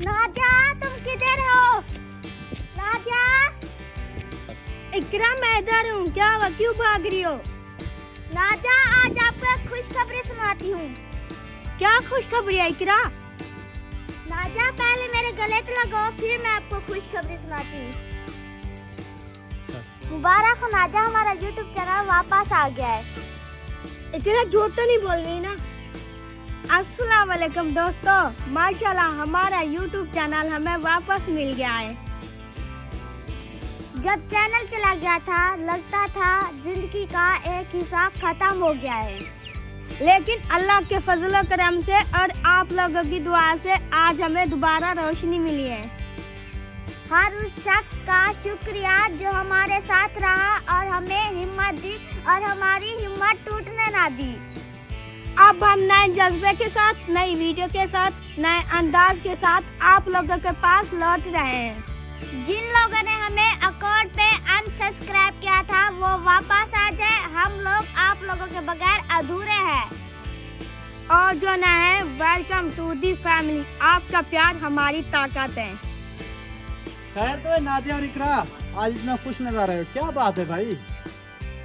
नादिया तुम किधर हो? नादिया। इकरा मैं इधर हूँ, क्या हुआ, क्यों भाग रही हो? नादिया आज आपको एक खुशखबरी सुनाती हूँ। क्या खुशखबरी है इकरा? नादिया पहले मेरे गले से लगाओ, फिर मैं आपको खुशखबरी सुनाती हूँ। मुबारक हो नादिया, हमारा YouTube चैनल वापस आ गया है। इकरा झूठ तो नहीं बोल रही ना? अस्सलाम वालेकुम दोस्तों, माशाल्लाह हमारा YouTube चैनल हमें वापस मिल गया है। जब चैनल चला गया था लगता था जिंदगी का एक हिस्सा खत्म हो गया है, लेकिन अल्लाह के फजल करम से और आप लोगों की दुआ से आज हमें दोबारा रोशनी मिली है। हर उस शख्स का शुक्रिया जो हमारे साथ रहा और हमें हिम्मत दी और हमारी हिम्मत टूटने ना दी। अब हम नए जज्बे के साथ, नई वीडियो के साथ, नए अंदाज के साथ आप लोगों के पास लौट रहे हैं। जिन लोगों ने हमें अकाउंट पे अनसब्सक्राइब किया था वो वापस आ जाए, हम लोग आप लोगों के बगैर अधूरे हैं। और जो नए हैं, वेलकम टू दी फैमिली। आपका प्यार हमारी ताकत है। खैर तो है नादिया और इकरा, आज इतना खुश नजर आ रहे हो, क्या बात है भाई?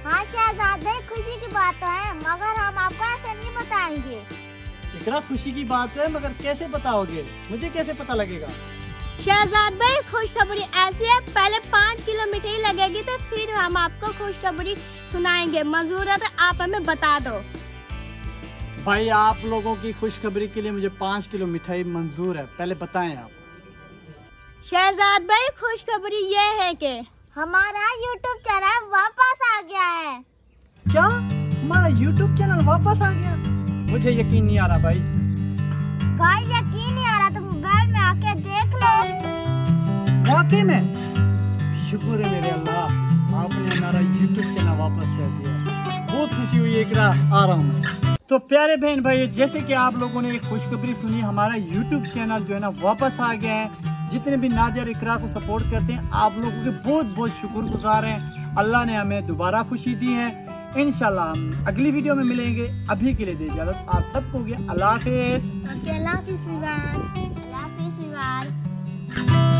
हाँ शहजाद भाई, खुशी की बात तो है मगर हम आपको ऐसे नहीं बताएंगे। इकरा खुशी की बात है मगर कैसे बताओगे, मुझे कैसे पता लगेगा? शहजाद भाई खुशखबरी ऐसी है, पहले 5 किलो मिठाई लगेगी तो फिर हम आपको खुशखबरी सुनाएंगे। मंजूर है तो आप हमें बता दो। भाई आप लोगों की खुशखबरी के लिए मुझे 5 किलो मिठाई मंजूर है, पहले बताएं आप। शहजाद भाई खुशखबरी ये है कि हमारा YouTube चैनल वापस आ गया है। क्या हमारा YouTube चैनल वापस आ गया? मुझे यकीन नहीं आ रहा भाई। भाई यकीन नहीं आ रहा तो मोबाइल में आके देख लो। वाकई में शुक्र है मेरे अल्लाह, आपने हमारा YouTube चैनल वापस कर दिया। बहुत खुशी हुई इकरा, आ रहा हूँ मैं। तो प्यारे बहन भाई, जैसे कि आप लोगों ने एक खुशखबरी सुनी, हमारा YouTube चैनल जो है ना वापस आ गया है। जितने भी नादिया और इकरा को सपोर्ट करते हैं आप लोगों के बहुत बहुत शुक्रगुजार हैं। अल्लाह ने हमें दोबारा खुशी दी है। इंशाल्लाह हम अगली वीडियो में मिलेंगे। अभी के लिए दे इजाजत आप सबको। अल्लाह हाफिज़। अल्लाह हाफिज़। अल्लाह हाफिज़।